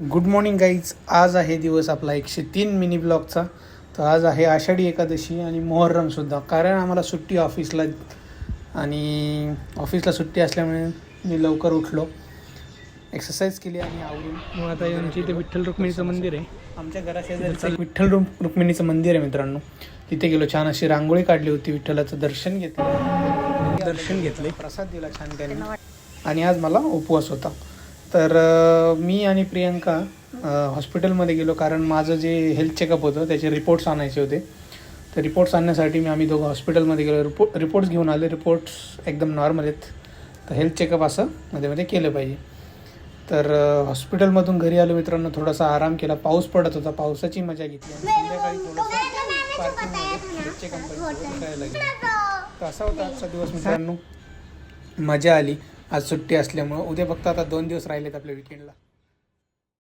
Good morning guys. आज आहे दिवस आपला 103 मिनी ब्लॉगचा. तर आज आहे आषाढी एकादशी आणि मोहर्रमसुद्धा. कारण आम्हाला सुट्टी ऑफिसला आणि ऑफिसला सुट्टी असल्यामुळे मी लवकर उठलो, एक्सरसाइज केली आणि आवरून मग आता आमच्या इथे विठ्ठल रुक्मिणीचं मंदिर आहे. आमच्या घराशेजारी विठ्ठल रुक्मिणीचं मंदिर आहे मित्रांनो. तिथे गेलो, छान अशी रांगोळी काढली होती, विठ्ठलाचं दर्शन घेतले, प्रसाद दिला छान त्यांनी. आणि आज मला उपवास होता. तर मी आणि प्रियंका हॉस्पिटलमध्ये गेलो, कारण माझं जे हेल्थ चेकअप होतं त्याचे रिपोर्ट्स आणायचे होते. तर रिपोर्ट्स आणण्यासाठी आम्ही दोघं हॉस्पिटलमध्ये गेलो. रिपोर्ट्स घेऊन आले. रिपोर्ट्स एकदम नॉर्मल आहेत. तर हेल्थ चेकअप असं मध्ये केलं पाहिजे. तर हॉस्पिटलमधून घरी आलो मित्रांनो, थोडासा आराम केला. पाऊस पडत होता, पावसाची मजा घेतली आणि संध्याकाळी थोडंसं पार्किंगमध्ये हेल्थ चेकअप करायला गेलो. तर असा होता आजचा दिवस मित्रांनो. मजा आली. आज सुट्टी असल्यामुळं. उद्या फक्त आता 2 दिवस राहिलेत आपल्या विकेंडला.